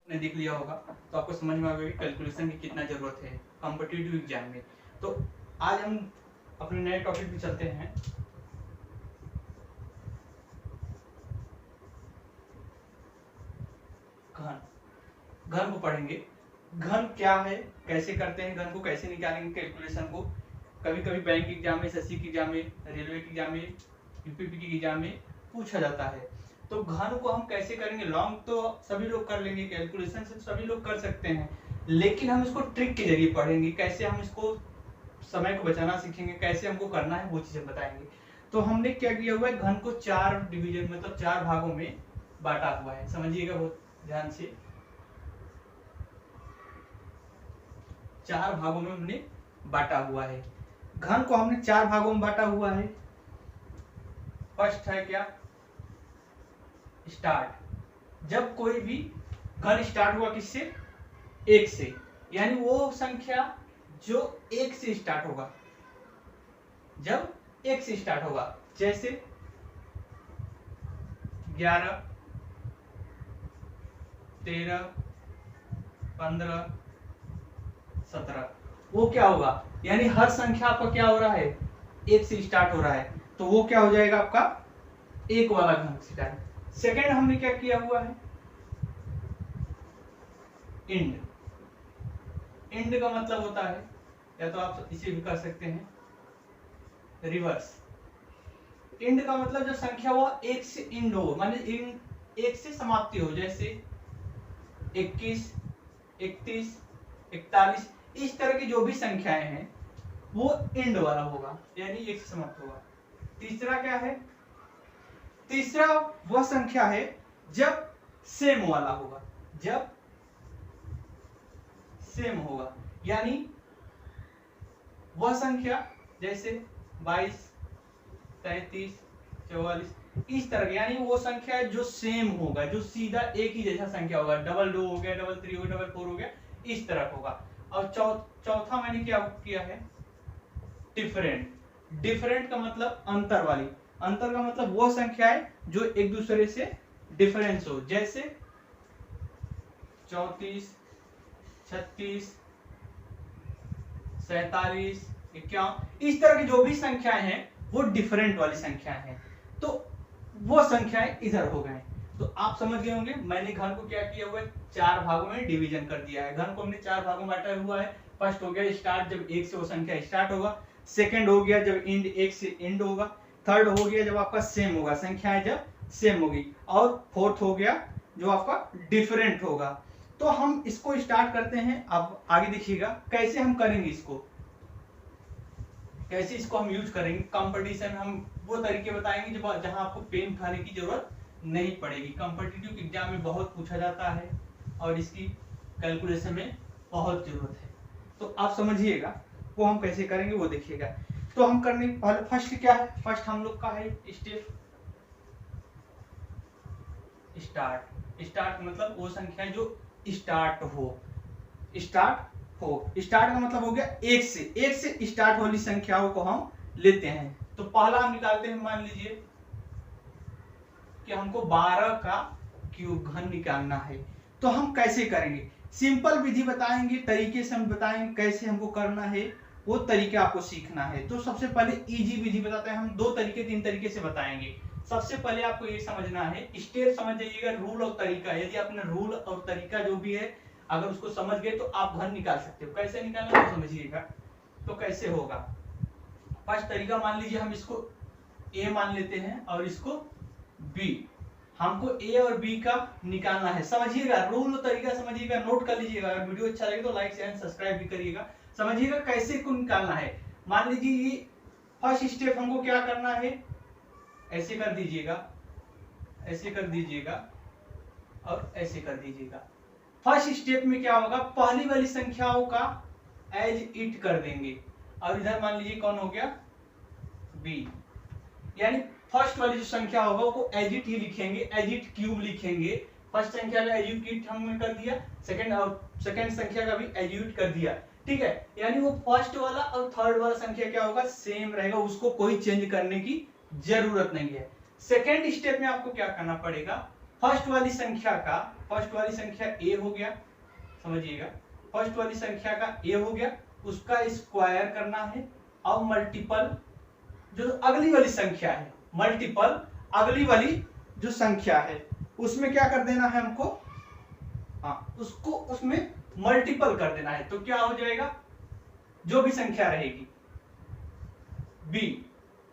ने देख लिया होगा तो आपको समझ में आ गया कि कैलकुलेशन की कितना जरूरत है कॉम्पिटिटिव एग्जाम में। तो आज हम अपने नए टॉपिक पे चलते हैं। घन घन को पढ़ेंगे। घन क्या है, कैसे करते हैं, घन को कैसे निकालेंगे कैलकुलेशन को। कभी कभी बैंक एग्जाम में, एसएससी के एग्जाम में, रेलवे के एग्जाम में, यूपीपी के एग्जाम में पूछा जाता है। तो घन को हम कैसे करेंगे। लॉन्ग तो सभी लोग कर लेंगे, कैलकुलेशन से सभी लोग कर सकते हैं, लेकिन हम इसको ट्रिक के जरिए पढ़ेंगे। कैसे हम इसको समय को बचाना सीखेंगे, कैसे हमको करना है वो चीजें बताएंगे। तो हमने क्या किया हुआ है, घन को 4 डिवीजन मतलब 4 भागों में बांटा हुआ है। समझिएगा बहुत ध्यान से। 4 भागों में हमने बांटा हुआ है। घन को हमने 4 भागों में बांटा हुआ है। फर्स्ट है क्या, स्टार्ट। जब कोई भी घन स्टार्ट हुआ किससे, 1 से, यानी वो संख्या जो 1 से स्टार्ट होगा, जब 1 से स्टार्ट होगा, जैसे 11, 13, 15, 17, वो क्या होगा, यानी हर संख्या आपका क्या हो रहा है, 1 से स्टार्ट हो रहा है, तो वो क्या हो जाएगा आपका 1 वाला घन स्टार्ट। सेकेंड हमने क्या किया हुआ है, इंड। इंड का मतलब होता है, या तो आप इसे भी कर सकते हैं रिवर्स। इंड का मतलब जो संख्या वो 1 से इंड हो, माने 1 से समाप्ति हो, जैसे 21, 31, 41, इस तरह की जो भी संख्याएं हैं वो इंड वाला होगा, यानी 1 से समाप्त होगा। तीसरा क्या है, तीसरा वह संख्या है जब सेम वाला होगा, जब सेम होगा, यानी वह संख्या जैसे 22, 33, 44, इस तरह, यानी वो संख्या जो सेम होगा, जो सीधा एक ही जैसा संख्या होगा, डबल 2 हो गया, डबल 3 हो गया, डबल 4 हो गया, इस तरह होगा। और चौथा मैंने क्या किया है, डिफरेंट। डिफरेंट का मतलब अंतर वाली। अंतर का मतलब वो संख्या है जो एक दूसरे से डिफरेंस हो, जैसे 34, 36, 47, 51, इस तरह की जो भी संख्याएं हैं वो डिफरेंट वाली संख्याएं हैं। तो वो संख्याएं इधर हो गए। तो आप समझ गए होंगे मैंने घन को क्या किया हुआ है, 4 भागों में डिवीजन कर दिया है। घन को हमने 4 भागों में बांटा हुआ है। फर्स्ट हो गया स्टार्ट, जब 1 से वो संख्या स्टार्ट होगा। सेकंड हो गया जब इंड 1 से इंड होगा। थर्ड हो गया जब आपका सेम होगा, संख्याएं जब सेम होगी। और फोर्थ हो गया जो आपका डिफरेंट होगा। तो हम इसको स्टार्ट करते हैं। अब आगे देखिएगा कैसे हम करेंगे इसको, कैसे इसको हम यूज करेंगे कंपटीशन। हम वो तरीके बताएंगे जब जहां आपको पेन उठाने की जरूरत नहीं पड़ेगी। कॉम्पिटिटिव एग्जाम में बहुत पूछा जाता है और इसकी कैलकुलेशन में बहुत जरूरत है। तो आप समझिएगा वो हम कैसे करेंगे वो देखिएगा। तो हम करने पहले फर्स्ट क्या है, फर्स्ट हम लोग का है स्टेप स्टार्ट। स्टार्ट मतलब वो संख्या जो स्टार्ट हो, स्टार्ट हो। स्टार्ट का मतलब हो गया 1 से, 1 से स्टार्ट वाली संख्याओं को हम लेते हैं। तो पहला हम निकालते हैं, मान लीजिए कि हमको 12 का क्यूब घन निकालना है। तो हम कैसे करेंगे, सिंपल विधि बताएंगे, तरीके से हम बताएंगे कैसे हमको करना है, वो तरीके आपको सीखना है। तो सबसे पहले इजी विधि बताते हैं हम, 2 तरीके 3 तरीके से बताएंगे। सबसे पहले आपको ये समझना है, स्टेप समझ जाइएगा, रूल और तरीका। यदि आपने रूल और तरीका जो भी है अगर उसको समझ गए तो आप घन निकाल सकते हो। कैसे निकालना है समझिएगा। तो कैसे होगा, फर्स्ट तरीका मान लीजिए हम इसको ए मान लेते हैं और इसको बी। हमको ए और बी का निकालना है। समझिएगा, रूल और तरीका समझिएगा, नोट कर लीजिएगा। अगर वीडियो अच्छा लगे तो लाइक शेयर सब्सक्राइब भी करिएगा। समझिएगा कैसे को निकालना है। मान लीजिए ये फर्स्ट स्टेप हमको क्या करना है, ऐसे कर दीजिएगा, ऐसे कर दीजिएगा और ऐसे कर दीजिएगा। फर्स्ट स्टेप में क्या होगा, पहली वाली संख्याओं का एज इट कर देंगे और इधर मान लीजिए कौन हो गया, बी। यानी फर्स्ट वाली जो संख्या होगा वो एज इट ही लिखेंगे, एज इट क्यूब लिखेंगे। फर्स्ट संख्या का एज इट हमने कर दिया, सेकंड संख्या का भी एज इट कर दिया, ठीक है। यानी वो फर्स्ट वाला और थर्ड वाला संख्या क्या होगा, सेम रहेगा, उसको कोई चेंज करने की जरूरत नहीं है। सेकेंड स्टेप में आपको क्या करना पड़ेगा, फर्स्ट वाली संख्या ए हो गया, समझिएगा, फर्स्ट वाली संख्या का ए हो गया, उसका स्क्वायर करना है और मल्टीपल जो अगली वाली संख्या है, मल्टीपल अगली वाली जो संख्या है उसमें क्या कर देना है हमको, हाँ उसको उसमें मल्टीपल कर देना है। तो क्या हो जाएगा, जो भी संख्या रहेगी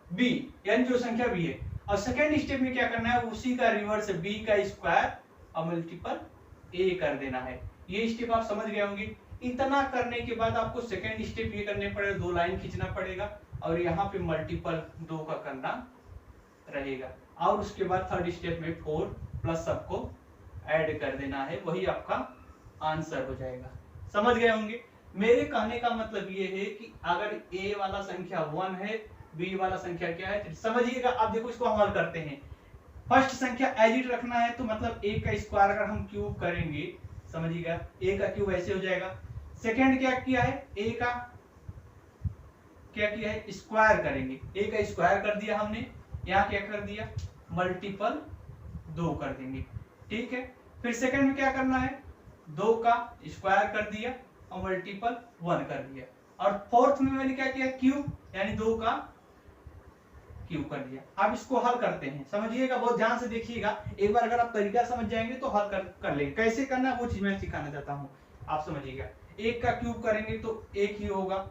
बी यानी जो संख्या बी है, और सेकेंड स्टेप में क्या करना है, उसी का रिवर्स बी का स्क्वायर और मल्टीपल ए कर देना है। ये स्टेप आप समझ गए होंगे। इतना करने के बाद आपको सेकेंड स्टेप ये करने पड़ेगा, 2 लाइन खींचना पड़ेगा और यहाँ पे मल्टीपल 2 का करना रहेगा, और उसके बाद थर्ड स्टेप में 4 प्लस सबको ऐड कर देना है, वही आपका आंसर हो जाएगा। समझ गए होंगे। मेरे कहने का मतलब ये है कि अगर ए वाला संख्या 1 है, बी वाला संख्या क्या है, समझिएगा। अब देखो इसको हम हल करते हैं। फर्स्ट संख्या एज इट रखना है, तो मतलब ए का स्क्वायर अगर हम क्यूब करेंगे, समझिएगा, ए का क्यूब ऐसे हो जाएगा। सेकंड क्या किया है, ए का क्या किया है, स्क्वायर करेंगे, ए का स्क्वायर कर दिया हमने, यहाँ क्या कर दिया, मल्टीपल 2 कर देंगे, ठीक है। फिर सेकंड में क्या करना है, 2 का स्क्वायर कर दिया और मल्टीपल 1 कर दिया, और फोर्थ में मैंने क्या किया, क्यूब, यानी 2 का क्यूब कर दिया। अब इसको हल करते हैं, समझिएगा, बहुत ध्यान से देखिएगा। एक बार अगर आप तरीका समझ जाएंगे तो हल कर लेंगे। कैसे करना है वो चीज मैं सिखाना चाहता हूँ, आप समझिएगा। 1 का क्यूब करेंगे तो 1 ही होगा,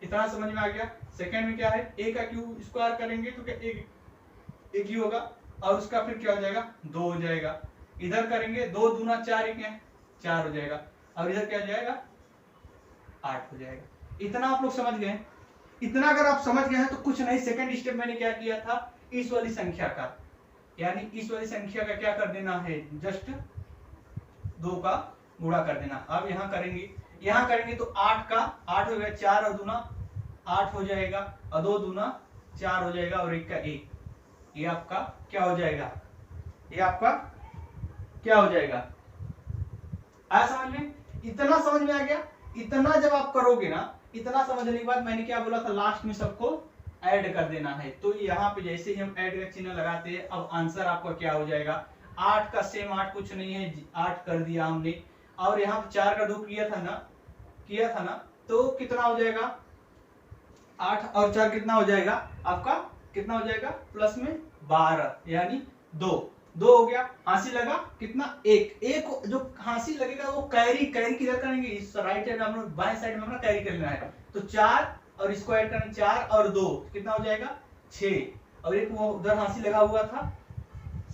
इतना समझ में आ गया। सेकंड में क्या है, a का क्यूब स्क्वायर करेंगे तो क्या एक ही होगा, और उसका फिर क्या हो जाएगा, 2 हो जाएगा। इधर करेंगे 2 दूना 4, एक है 4 हो जाएगा, और इधर क्या हो जाएगा, 8 हो जाएगा। इतना आप लोग समझ गए। इतना अगर आप समझ गए हैं तो कुछ नहीं, सेकंड स्टेप मैंने क्या किया था, इस वाली संख्या का, यानी इस वाली संख्या का क्या कर देना है, जस्ट 2 का गुणा कर देना। अब यहाँ करेंगे तो 8 का 8 हो गया, 4 और दूना 8 हो जाएगा, और 2 दूना 4 हो जाएगा, और 1 का 1, ये आपका क्या हो जाएगा, ये आपका क्या हो जाएगा, आया समझ में। इतना समझ में आ गया। इतना जब आप करोगे ना, इतना समझने के बाद मैंने क्या बोला था, लास्ट में सबको ऐड कर देना है। तो यहाँ पे जैसे ही हम ऐड का चिन्ह लगाते हैं, अब आंसर आपका क्या हो जाएगा, 8 का सेम 8 कुछ नहीं है, 8 कर दिया हमने, और यहाँ पे 4 का 2 किया था ना, तो कितना हो जाएगा, 8 और 4 कितना हो जाएगा आपका, कितना हो जाएगा, प्लस में 12, यानी 2 हो गया। हांसी लगा कितना, एक जो हांसी लगेगा वो कैरी किधर करेंगे, इस राइट साइड में, बाएं साइड में अपना कैरी करना है। तो 4 और इसको ऐड करना, 4 और 2 कितना हो जाएगा, 6, और एक वो उधर हांसी लगा हुआ था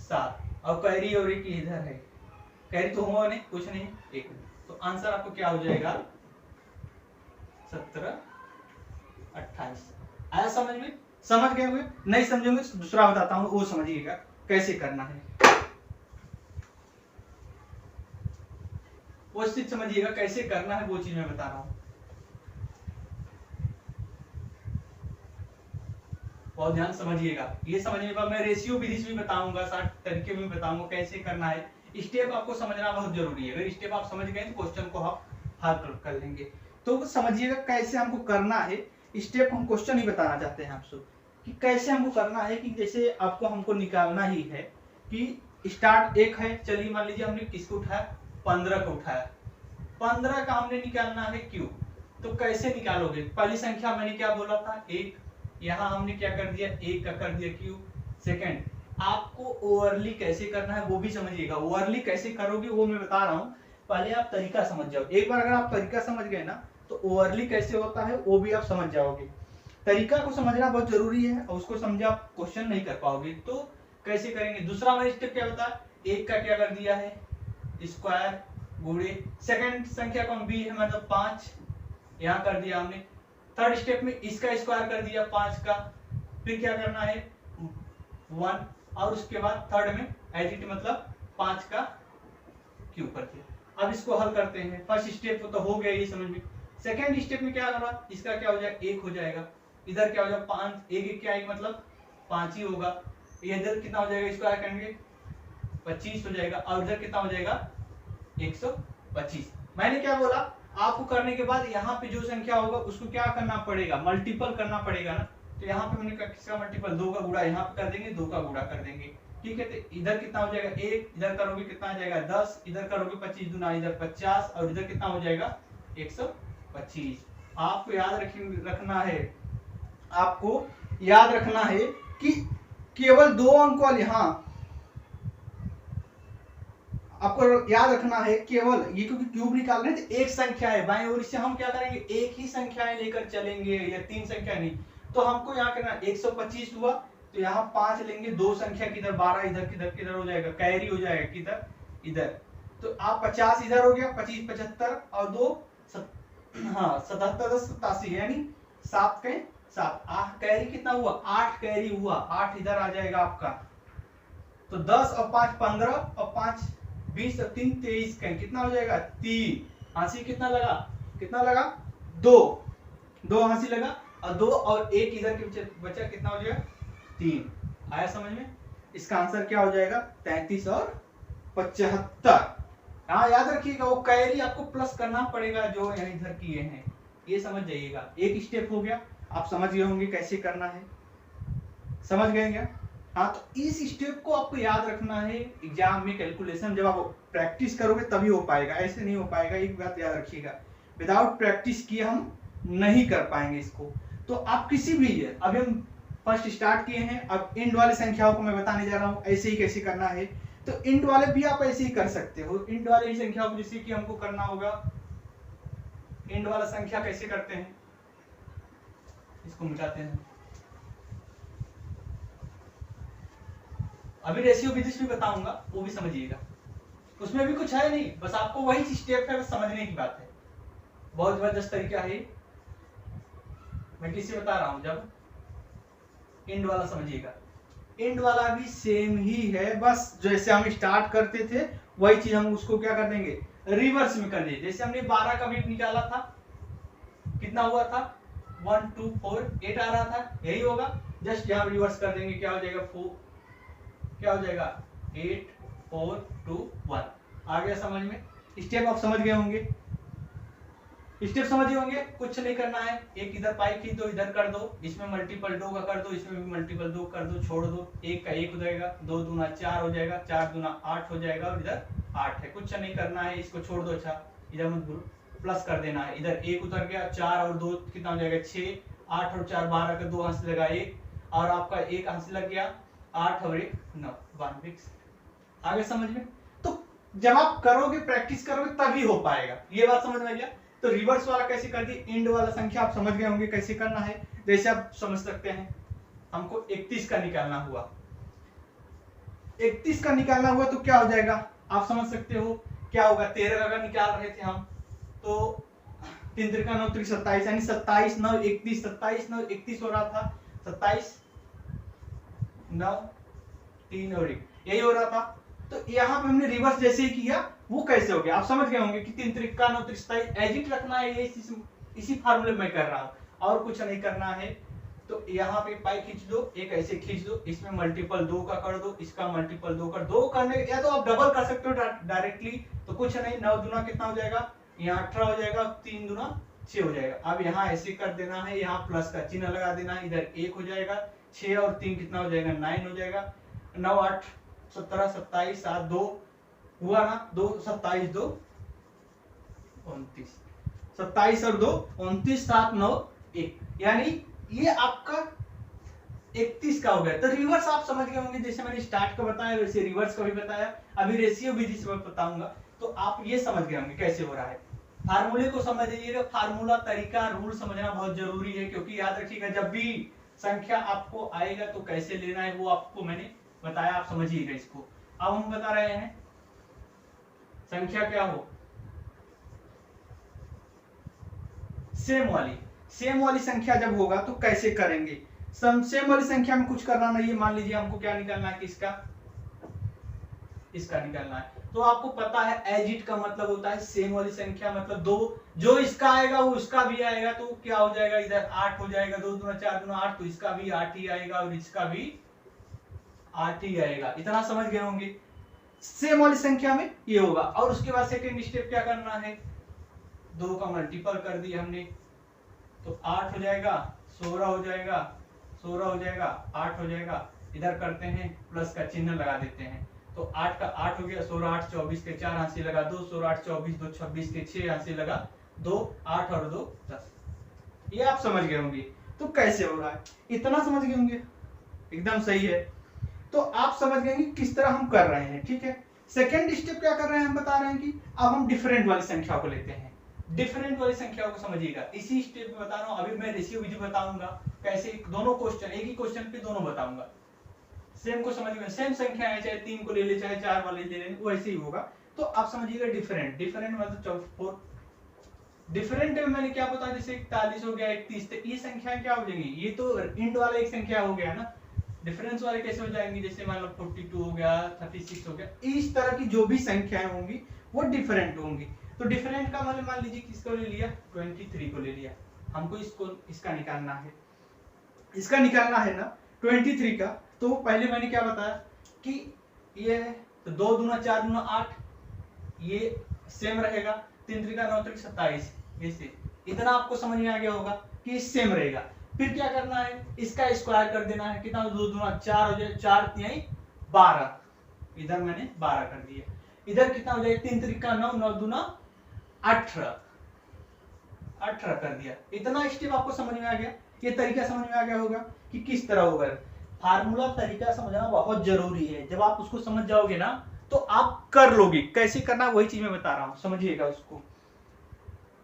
7, और कैरी और एक इधर है, कैरी तो हुआ नहीं, कुछ नहीं, 1। तो आंसर आपको क्या हो जाएगा, 17, 28। आया समझ में। समझ गए हुए, नहीं समझेंगे तो दूसरा बताता हूं, वो समझिएगा कैसे करना है, वो चीज समझिएगा कैसे करना है, वो चीज मैं बता रहा हूं। बहुत ध्यान समझिएगा। ये समझने के बाद मैं रेशियो विधि से भी बताऊंगा, 60 तरीके में बताऊंगा कैसे करना है। स्टेप आपको समझना बहुत जरूरी है। अगर स्टेप आप समझ गए तो क्वेश्चन को आप हल कर लेंगे। तो समझिएगा कैसे हमको करना है। स्टेप हम क्वेश्चन ही बताना चाहते हैं आपसे कि कैसे हमको करना है। कि जैसे आपको हमको निकालना ही है कि स्टार्ट 1 है, चलिए मान लीजिए हमने किसको उठाया, 15 को उठाया, 15 का हमने निकालना है क्यूब। तो कैसे निकालोगे, पहली संख्या मैंने क्या बोला था, 1, यहाँ हमने क्या कर दिया, 1 का कर दिया क्यूब। सेकंड, आपको ओवरली कैसे करना है वो भी समझिएगा। ओवरली कैसे करोगे वो मैं बता रहा हूँ, पहले आप तरीका समझ जाओ। एक बार अगर आप तरीका समझ गए ना तो ओवरली कैसे होता है वो भी आप समझ जाओगे। तरीका को समझना बहुत जरूरी है, और उसको समझा आप क्वेश्चन नहीं कर पाओगे। तो कैसे करेंगे, दूसरा मैंने स्टेप क्या बता, 1 का क्या कर दिया है, स्क्वायर गुणे सेकंड संख्या कौन, बी है मतलब 5, यहाँ कर दिया हमने। थर्ड स्टेप में इसका स्क्वायर कर दिया 5 का, फिर क्या करना है 1, और उसके बाद थर्ड में एज इट मतलब 5 का क्यूब कर दिया। अब इसको हल करते हैं। फर्स्ट स्टेप तो हो गया ये समझ में। सेकंड स्टेप में क्या होगा, इसका क्या हो जाएगा, 1 हो जाएगा, इधर क्या हो जाएगा 5, 1 क्या 1 मतलब 5 ही होगा, इधर कितना हो जाएगा, स्क्वायर करेंगे 25 हो जाएगा, और इधर कितना हो जाएगा 125। मैंने क्या बोला, आपको करने के बाद यहाँ पे जो संख्या होगा उसको क्या करना पड़ेगा, मल्टीपल करना पड़ेगा ना। तो यहाँ पे मैंने किसका मल्टीपल, 2 का गुणा यहाँ पे कर देंगे, 2 का गुणा कर देंगे। ठीक है, तो इधर कितना हो जाएगा 1, इधर करोगे कितना आ जाएगा 10, इधर करोगे 25 दूना इधर 50 और इधर कितना हो जाएगा 125। आपको याद रखना है, आपको याद रखना है कि केवल 2 अंक वाली, हाँ आपको याद रखना है केवल ये, क्योंकि क्यूब निकाल रहे हैं तो एक संख्या है बाएं ओर से, हम क्या करेंगे एक ही संख्याएं लेकर चलेंगे या 3 संख्या नहीं। तो हमको यहाँ करना 125 हुआ तो यहाँ 5 लेंगे, 2 संख्या किधर 12 इधर किधर किधर हो जाएगा, कैरी हो जाएगा किधर इधर। तो आप 50 इधर हो गया, 25 75 और 2 हाँ 77 10 87 यानी 7 के 7, 8 कैरी कितना हुआ 8 कैरी हुआ, 8 इधर आ जाएगा आपका। तो 10 और 5 15 और 5 20 और 3 23 का कितना हो जाएगा 3, हांसी कितना लगा 2 हांसी लगा और 2 और 1 इधर के बचा कितना हो जाएगा 3। आया समझ में? इसका आंसर क्या हो जाएगा 33 और 75। हाँ याद रखिएगा वो कैरी आपको प्लस करना पड़ेगा जो यहाँ इधर किए हैं, ये समझ जाइएगा। एक स्टेप हो गया, आप समझ गए होंगे कैसे करना है, समझ गए क्या? हाँ तो इस स्टेप को आपको याद रखना है, एग्जाम में कैलकुलेशन जब आप प्रैक्टिस करोगे तभी हो पाएगा, ऐसे नहीं हो पाएगा। एक बात याद रखिएगा, विदाउट प्रैक्टिस किए हम नहीं कर पाएंगे इसको। तो आप किसी भी, अभी हम फर्स्ट स्टार्ट किए हैं, अब इंड वाली संख्याओं को मैं बताने जा रहा हूँ ऐसे ही कैसे करना है। तो इंड वाले भी आप ऐसे ही कर सकते हो, इंड वाले ही संख्याओं को जैसे कि हमको करना होगा। इंड वाला संख्या कैसे करते हैं, इसको मिटाते हैं। अभी रेशियो विधि भी बताऊंगा, वो भी समझिएगा, उसमें भी कुछ है नहीं, बस आपको वही स्टेप है, बस समझने की बात है। बहुत जबरदस्त तरीका है, मैं किससे बता रहा हूं, जब इंड वाला समझिएगा। इंड वाला भी सेम ही है, बस जैसे हम स्टार्ट करते थे वही चीज हम उसको क्या कर देंगे रिवर्स में कर देंगे। जैसे हमने 12 का वेट निकाला था, कितना हुआ था 1 2 4 8 आ रहा था, यही होगा। जस्ट यहाँ रिवर्स कर देंगे, क्या हो जाएगा 4, क्या हो जाएगा 8 4 2 1। आ गया समझ में? स्टेप आप समझ गए होंगे, स्टेप समझ गए होंगे। कुछ नहीं करना है, एक इधर पाई खींच दो, इधर कर दो, इसमें मल्टीपल 2 का कर दो, इसमें भी मल्टीपल 2 कर दो, छोड़ दो, 1 का 1 हो जाएगा, 2 दूना 4 हो जाएगा, 4 दूना 8 हो जाएगा और इधर 8 है। कुछ नहीं करना है, इसको छोड़ दो, अच्छा इधर मत भूलो, प्लस कर देना है। इधर 1 उतर गया, 4 और 2 कितना हो जाएगा 6, 8 और 4 12 का 2 हाथ लगा 1 और आपका 1 हाथ लग गया, 8 और 1 9 1 आगे समझ में? तो जब आप करोगे प्रैक्टिस करोगे तभी हो पाएगा, ये बात समझ में आ गया। तो रिवर्स वाला कैसे कर दी, इंड वाला संख्या आप समझ गए होंगे कैसे करना है। जैसे आप समझ सकते हैं, हमको 31 का निकालना हुआ, 31 का निकालना हुआ तो क्या हो जाएगा आप समझ सकते हो, क्या होगा 13 का निकाल रहे थे हम, तो 3 त्रिका 9 त्रिक 27 यानी 27 9 31, 27 9 31 हो रहा था, 27 9 3 और 1 यही हो रहा था। तो यहाँ पे हमने रिवर्स जैसे ही किया, वो कैसे हो गया आप समझ गए होंगे कि 3 त्रिका 9 त्रिक 27 एजिट रखना है, ये इसी फार्मूले में कर रहा हूँ और कुछ नहीं करना है। तो यहाँ पे पाई खींच दो, एक ऐसे खींच दो, इसमें मल्टीपल 2 का कर दो, इसका मल्टीपल 2 कर दो, करने या तो आप डबल कर सकते हो डायरेक्टली, तो कुछ नहीं 9 दूना कितना हो जाएगा, यहाँ 18 हो जाएगा, 3 दूना 6 हो जाएगा। अब यहाँ ऐसे कर देना है, यहाँ प्लस का चिन्ह लगा देना है, इधर 1 हो जाएगा, 6 और 3 कितना हो जाएगा 9 हो जाएगा, 9 8 17 27 7 2 हुआ ना, 2 27 2 29, 27 और 2 29 7 9 1 यानी ये आपका 31 का हो गया। तो रिवर्स आप समझ गए होंगे, जैसे मैंने स्टार्ट का बताया वैसे रिवर्स का भी बताया। अभी रेशियो विधि से मैं बताऊंगा तो आप ये समझ गए होंगे कैसे हो रहा है। फार्मूले को समझ लीजिएगा, फार्मूला तरीका रूल समझना बहुत जरूरी है, क्योंकि याद रखिएगा जब भी संख्या आपको आएगा तो कैसे लेना है वो आपको मैंने बताया, आप समझिएगा इसको। अब हम बता रहे हैं संख्या क्या हो, सेम वाली संख्या जब होगा तो कैसे करेंगे। सेम वाली संख्या में कुछ करना नहीं है, मान लीजिए हमको क्या निकालना है, इसका निकालना है। तो आपको पता है एजिट का मतलब होता है सेम वाली संख्या, मतलब दो, जो इसका आएगा वो उसका भी आएगा, तो क्या हो जाएगा इधर 8 हो जाएगा, 2 दूना 4 दूना 8, तो इसका भी 8 ही आएगा और इसका भी 8 ही आएगा। इतना समझ गए होंगे, सेम वाली संख्या में ये होगा। और उसके बाद सेकंड स्टेप क्या करना है, 2 का मल्टीपल कर दिया हमने, तो 8 हो जाएगा, 16 हो जाएगा, 16 हो जाएगा, 8 हो जाएगा, इधर करते हैं प्लस का चिन्ह लगा देते हैं। तो 8 का 8 हो गया, 16 8 24 के 4 हाथ से लगा 2, 16 8 24 2 26 के 6 हाथ से लगा 2, 8 और 2 10। ये आप समझ गए होंगे। तो कैसे हो रहा है, इतना समझ गए होंगे, एकदम सही है। तो आप समझ गए कि किस तरह हम कर रहे हैं, ठीक है। सेकेंड स्टेप क्या कर रहे हैं, हम बता रहे हैं कि अब हम डिफरेंट वाली संख्या को लेते हैं। डिफरेंट वाली संख्या को समझिएगा, इसी स्टेप में बता रहा हूं। अभी मैं रेशियो विधि बताऊंगा कैसे, दोनों क्वेश्चन एक ही क्वेश्चन पे दोनों बताऊंगा। सेम को समझिएगा, सेम संख्या है, चाहे 3 को ले ले चाहे 4 वाले ले ले, वैसे ही होगा। तो आप समझिएगा डिफरेंट, डिफरेंट मतलब 4 डिफरेंट में मैंने क्या बताया, जैसे 41 हो गया 31, तो ये संख्या क्या हो जाएंगी, ये तो इंड वाला एक संख्या हो गया ना। डिफरेंस वाले कैसे हो जाएंगे, जैसे मान लो 42 हो गया 36 हो गया, इस तरह की जो भी संख्याएं होंगी वो डिफरेंट होंगी। तो डिफरेंट का मतलब मान लीजिए किसको ले लिया, 23 को ले लिया, हमको इसको इसका निकालना है, इसका निकालना है ना 23 का। तो पहले मैंने क्या बताया कि ये है, तो 2 दूना 4 दूना 8, ये सेम रहेगा, 3 3 9 3 27, ऐसे इतना आपको समझ में आ गया होगा कि सेम रहेगा। फिर क्या करना है, इसका स्क्वायर कर देना है, कितना 2 दूना 4 हो जाए, 4 3 12, इधर मैंने 12 कर दिया, इधर कितना हो जाएगा 3 3 9 9 दूना 18 कर दिया। इतना स्टेप आपको समझ में आ गया, ये तरीका समझ में आ गया होगा कि किस तरह होगा। फार्मूला तरीका समझना बहुत जरूरी है, जब आप उसको समझ जाओगे ना तो आप कर लोगे, कैसे करना वही चीज मैं बता रहा हूं, समझिएगा उसको।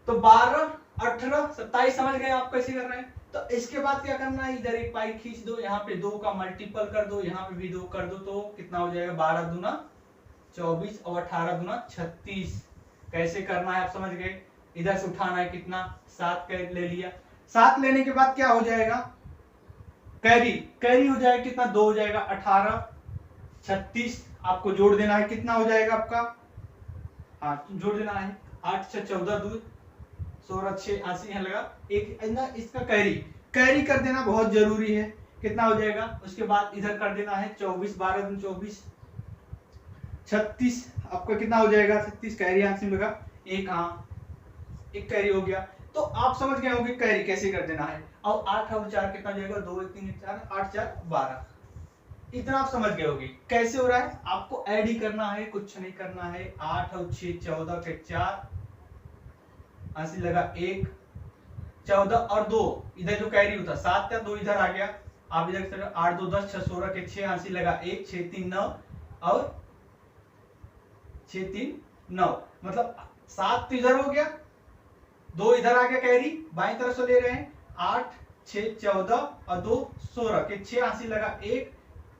तो 12 18 27 समझ गए आप कैसे कर रहे हैं। तो इसके बाद क्या करना है, इधर एक पाई खींच दो, यहाँ पे 2 का मल्टीपल कर दो, यहाँ पे भी 2 कर दो, तो कितना हो जाएगा 12 दूना 24 और 18 दूना 36। कैसे करना है आप समझ गए। इधर से उठाना है कितना, 7 ले लिया, 7 लेने के बाद क्या हो जाएगा, कैरी कैरी हो जाएगा कितना, 2 हो जाएगा 18 36, आपको जोड़ देना है, कितना हो जाएगा आपका, हाँ जोड़ देना है 8 6 14 2 16 6 80 यहाँ लगा एक ना, इसका कैरी कैरी कर देना बहुत जरूरी है, कितना हो जाएगा। उसके बाद इधर कर देना है 24 12 दूनी 24 36, आपका कितना हो जाएगा 36, कैरी यहाँ से लगा एक, हाँ एक कैरी हो गया। तो आप समझ गए होंगे कैरी कैसे कर देना है। और 8 और 4 कितना जाएगा, 2 1 3 4 8 4 12, इतना आप समझ गए होंगे कैसे हो रहा है। आपको ऐड ही करना है, कुछ नहीं करना है। 8 और 6 14 के 4 80 लगा 1 14 और 2, इधर जो कैरी होता 7 का 2 इधर आ गया, आप इधर 8 2 10 6 16 के 6 80 लगा 1 6 3 9 और 6 3 9, मतलब 7 तो इधर हो गया, 2 इधर आ गया कैरी, बाईं तरफ से ले रहे हैं 8 6 14 और 2 16 के 6 80 लगा 1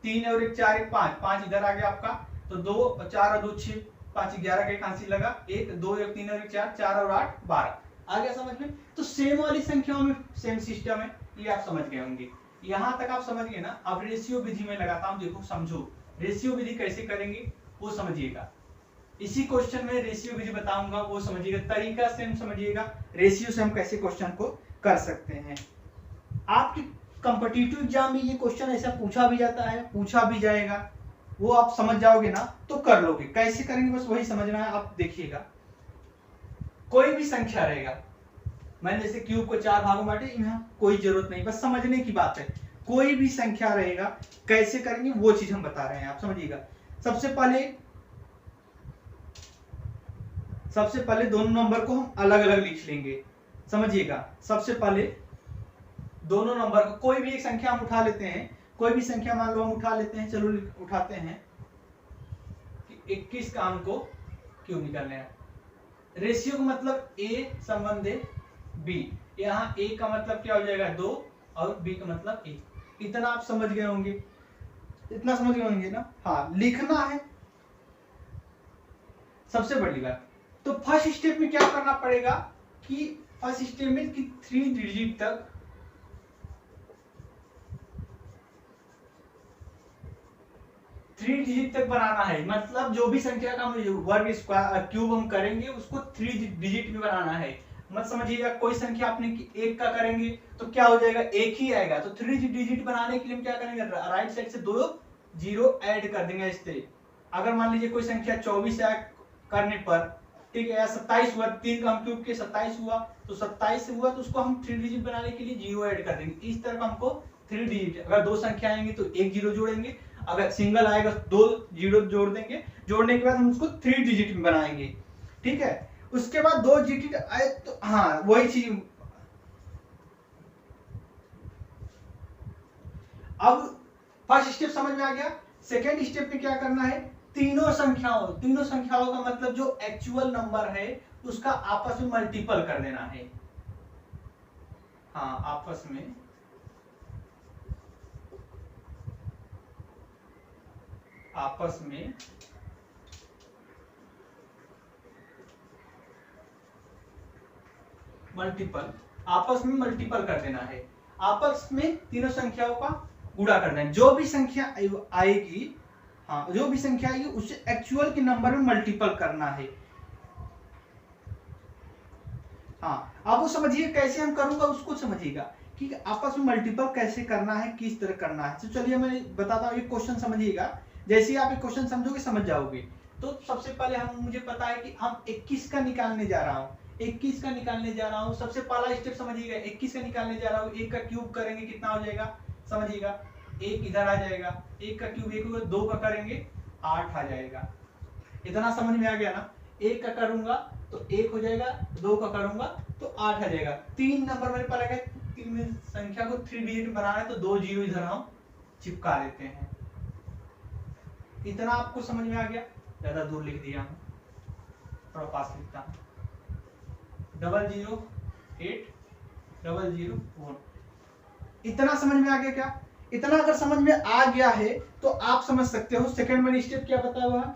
3 और 1 4 1 5 5 इधर आ गया आपका, तो 2 4 और 2 6 5 11 के 81 लगा 1 2 1 3 और 1 4 4 और 8 12, आ गया समझ में। तो सेम वाली संख्याओं में सेम सिस्टम है, ये आप समझ गए होंगे। यहां तक आप समझ गए ना। अब रेशियो विधि में लगाता हूं, देखो समझो रेशियो विधि कैसे करेंगे वो समझिएगा। इसी क्वेश्चन में रेशियो विधि बताऊंगा, वो समझिएगा, तरीका सेम समझिएगा, रेशियो से हम कैसे क्वेश्चन को कर सकते हैं। आपके कॉम्पिटिटिव एग्जाम में ये क्वेश्चन ऐसा पूछा भी जाता है, पूछा भी जाएगा, वो आप समझ जाओगे ना तो कर लोगे। कैसे करेंगे बस वही समझना है। आप देखिएगा कोई भी संख्या रहेगा, मैंने जैसे क्यूब को 4 भागों में बांटे, यहाँ कोई जरूरत नहीं, बस समझने की बात है। कोई भी संख्या रहेगा कैसे करेंगे वो चीज हम बता रहे हैं, आप समझिएगा। सबसे पहले दोनों नंबर को हम अलग अलग लिख लेंगे, समझिएगा। सबसे पहले दोनों नंबर को, कोई भी एक संख्या हम उठा लेते हैं, कोई भी संख्या मान लो हम उठा लेते हैं, चलो उठाते हैं कि 21 का हमको क्यूब निकालना है। रेशियो का मतलब A संबंध B, यहाँ A का मतलब क्या हो जाएगा 2 और B का मतलब 1, इतना आप समझ गए होंगे, इतना समझ गए होंगे ना। हाँ लिखना है सबसे बड़ी बात। तो फर्स्ट स्टेप में क्या करना पड़ेगा कि फर्स्ट स्टेप में कि 3 डिजिट तक बनाना है, मतलब जो भी संख्या का हम वर्ग स्क्वायर क्यूब हम करेंगे उसको 3 डिजिट में बनाना है। मत समझिएगा कोई संख्या आपने एक का करेंगे तो क्या हो जाएगा, एक ही आएगा। तो 3 डिजिट बनाने के लिए हम क्या करेंगे, राइट साइड से 2 जीरो ऐड कर देंगे इससे। अगर मान लीजिए कोई संख्या 24 ऐड करने पर, ठीक है, या 27 हुआ, 3 का हम क्यूब के 27 हुआ, तो 27 हुआ तो उसको हम 3 डिजिट बनाने के लिए 0 ऐड कर देंगे। इस तरह का हमको 3 डिजिट। अगर दो संख्या आएंगी तो एक जीरो जोड़ेंगे, अगर सिंगल आएगा तो 2 जीरो जोड़ देंगे, जोड़ने के बाद हम उसको 3 डिजिट में बनाएंगे, ठीक है। उसके बाद 2 डिजिट आए तो हाँ वही चीज। अब फर्स्ट स्टेप समझ में आ गया। सेकेंड स्टेप में क्या करना है, तीनों संख्याओं का मतलब जो एक्चुअल नंबर है उसका आपस में मल्टीपल कर देना है। हाँ आपस में मल्टीपल कर देना है। आपस में तीनों संख्याओं का गुणा कर देना है। जो भी संख्या आएगी, हाँ जो भी संख्या आएगी उसे एक्चुअल के नंबर में मल्टीपल करना है। हाँ अब वो समझिए कैसे हम करूंगा उसको समझिएगा कि आपस में मल्टीपल कैसे करना है, किस तरह करना है। तो चलिए मैं बताता हूँ, एक क्वेश्चन समझिएगा। जैसे ही आप एक क्वेश्चन समझोगे समझ जाओगे। तो सबसे पहले मुझे पता है कि हम 21 का निकालने जा रहा हूँ, 21 का निकालने जा रहा हूँ। सबसे पहला स्टेप समझिएगा, 21 का निकालने जा रहा हूँ, 1 का क्यूब करेंगे कितना हो जाएगा, समझिएगा 1 इधर आ जाएगा, 1 का क्यूब 1 होगा, 2 का करेंगे 8 आ जाएगा। इतना समझ में आ गया ना। 1 का करूंगा तो 1 हो जाएगा, 2 का करूंगा तो 8 आ जाएगा। 3 नंबर मेरे पास आ गया, 3 संख्या को 3 डिजिट में बनाना है तो 2 जीरो इधर हम चिपका देते हैं। इतना आपको समझ में आ गया। ज्यादा दूर लिख दिया हूं, थोड़ा पास लिखता हूं। 0080041। इतना समझ में आ गया क्या? इतना अगर समझ में आ गया है तो आप समझ सकते हो सेकंड में स्टेप क्या बताया हुआ,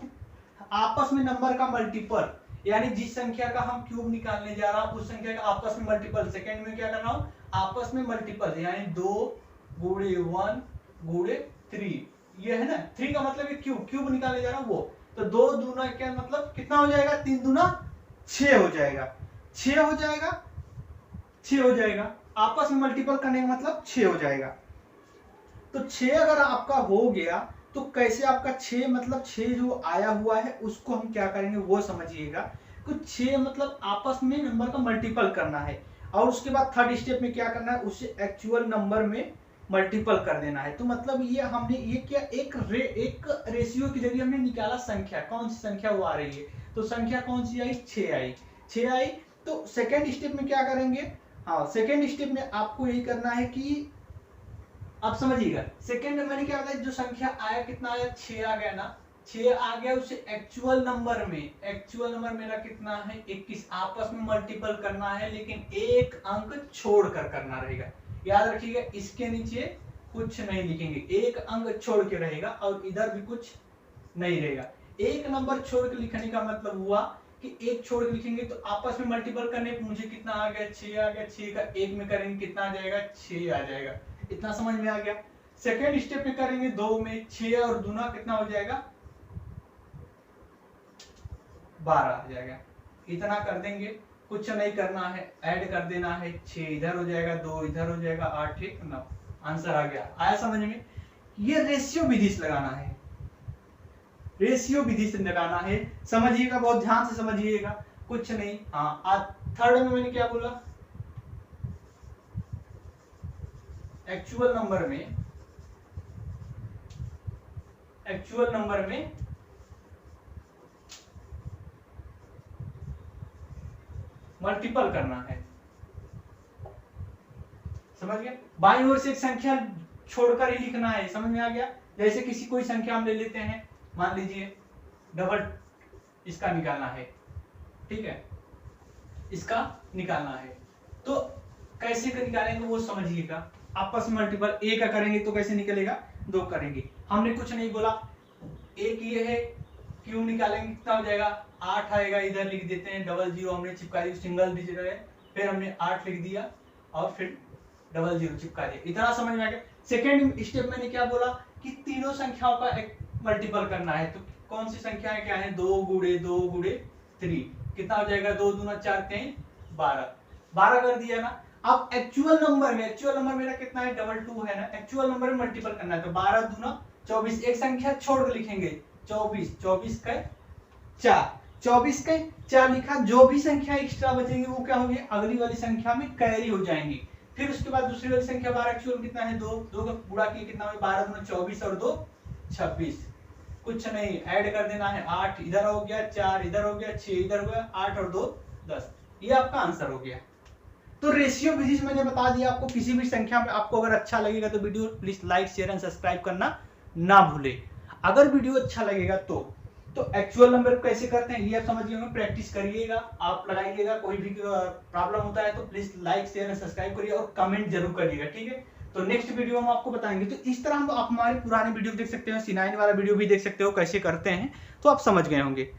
आपस में नंबर का मल्टीपल, यानी जिस संख्या का हम क्यूब निकालने जा रहा हूं उस संख्या का आपस में मल्टीपल। सेकंड में क्या कर रहा हूं, आपस में मल्टीपल, यानी 2 गुणे 1 गुणे 3, ये है ना 3 का मतलब ये क्यूब निकालने जा रहा हूं वो। तो 2 दूना क्या मतलब कितना हो जाएगा, 3 दूना 6 हो जाएगा, 6 हो जाएगा, 6 हो जाएगा। आपस में मल्टीपल करने का मतलब 6 हो जाएगा। तो 6 अगर आपका हो गया तो कैसे आपका 6 मतलब 6 जो आया हुआ है उसको हम क्या करेंगे वो समझिएगा। कुछ 6 मतलब आपस में नंबर का मल्टीपल करना है, और उसके बाद थर्ड स्टेप में क्या करना है, उससे एक्चुअल नंबर में मल्टीपल कर देना है। तो मतलब ये हमने ये क्या एक रेशियो के जरिए हमने निकाला संख्या, कौन सी संख्या वो आ रही है। तो संख्या कौन सी आई, 6 आई, 6 आई। तो सेकेंड स्टेप में क्या करेंगे, हाँ सेकेंड स्टेप में आपको यही करना है कि आप समझिएगा। सेकेंड में मैंने क्या बताया, जो संख्या आया कितना आया, 6 आ गया ना, 6 आ गया, उसे एक्चुअल नंबर मेरा कितना है 21, आपस में मल्टीपल करना है, लेकिन एक अंक छोड़कर करना रहेगा। याद रखिएगा इसके नीचे कुछ नहीं लिखेंगे, एक अंक छोड़ के रहेगा और इधर भी कुछ नहीं रहेगा। एक नंबर छोड़ के लिखने का मतलब हुआ कि एक छोड़ के लिखेंगे तो आपस में मल्टीपल करने पर मुझे कितना आ गया, 6 आ गया, 6 का 1 में करेंगे कितना आ जाएगा, 6 आ जाएगा। इतना समझ में आ गया। सेकेंड स्टेप में करेंगे 2 में 6 और दूना कितना हो जाएगा, 12 आ जाएगा। इतना कर देंगे, कुछ नहीं करना है, ऐड कर देना है, 6 इधर हो जाएगा, 2 इधर हो जाएगा, 8 1 9। आंसर आ गया। आया समझ में? ये रेशियो विधि से लगाना है, रेशियो विधि से लगाना है। समझिएगा, बहुत ध्यान से समझिएगा, कुछ नहीं। हाँ थर्ड में मैंने क्या बोला, एक्चुअल नंबर में मल्टीपल करना है। समझ गए? बाईं ओर से एक संख्या छोड़कर ही लिखना है। समझ में आ गया? जैसे किसी कोई संख्या हम ले लेते हैं, मान लीजिए डबल, इसका निकालना है, ठीक है, इसका निकालना है। तो कैसे निकालेंगे वो समझिएगा। आपस में मल्टीपल, ए का करेंगे तो कैसे निकलेगा, 2 करेंगे, हमने कुछ नहीं बोला। एक ये है, क्यों निकालेंगे कितना हो जाएगा, 8 आएगा, इधर लिख देते हैं, डबल जीरो हमने चिपका दिया, सिंगल डिजिट है, फिर हमने 8 लिख दिया और फिर डबल जीरो चिपका दिया। इतना समझ में आ गया। सेकेंड स्टेप मैंने क्या बोला कि तीनों संख्याओं का एक मल्टीपल करना है। तो कौन सी संख्याएं क्या है, 2 गुणे 2 गुणे 3, कितना हो जाएगा, 2 दूना 4 3 12, 12 कर दिया ना। अब एक्चुअल नंबर मेरा कितना है, 2 है ना, एक्चुअल नंबर में मल्टीपल करना है। तो 12 दूना 24, एक संख्या छोड़ कर लिखेंगे, 24, 24 का 4, 24 का 4 लिखा। जो भी संख्या एक्स्ट्रा बचेंगे वो क्या होंगे, अगली वाली संख्या में कैरी हो जाएंगी। फिर उसके बाद दूसरी वाली संख्या 12 एक्चुअल कितना है 2, 2 का गुणा किया कितना है 12 दूना 24 और 2 26, कुछ नहीं ऐड कर देना है 8 इधर हो गया, 4 इधर हो गया, 6 इधर हो गया, 8 और 2 10, ये आपका आंसर हो गया। तो रेशियो विधि मैंने बता दिया आपको। किसी भी संख्या में आपको अगर अच्छा लगेगा तो video please like share and subscribe करना ना भूले। अगर वीडियो अच्छा लगेगा तो एक्चुअल नंबर कैसे करते हैं ये आप समझ गए होंगे, प्रैक्टिस करिएगा, आप लगाइएगा। कोई भी प्रॉब्लम होता है तो please like share and subscribe करिए और कमेंट जरूर करिएगा, ठीक है। तो नेक्स्ट वीडियो हम आपको बताएंगे। तो इस तरह हम आप हमारे पुराने वीडियो देख सकते हो, C9 वाला वीडियो भी देख सकते हो कैसे करते हैं, तो आप समझ गए होंगे।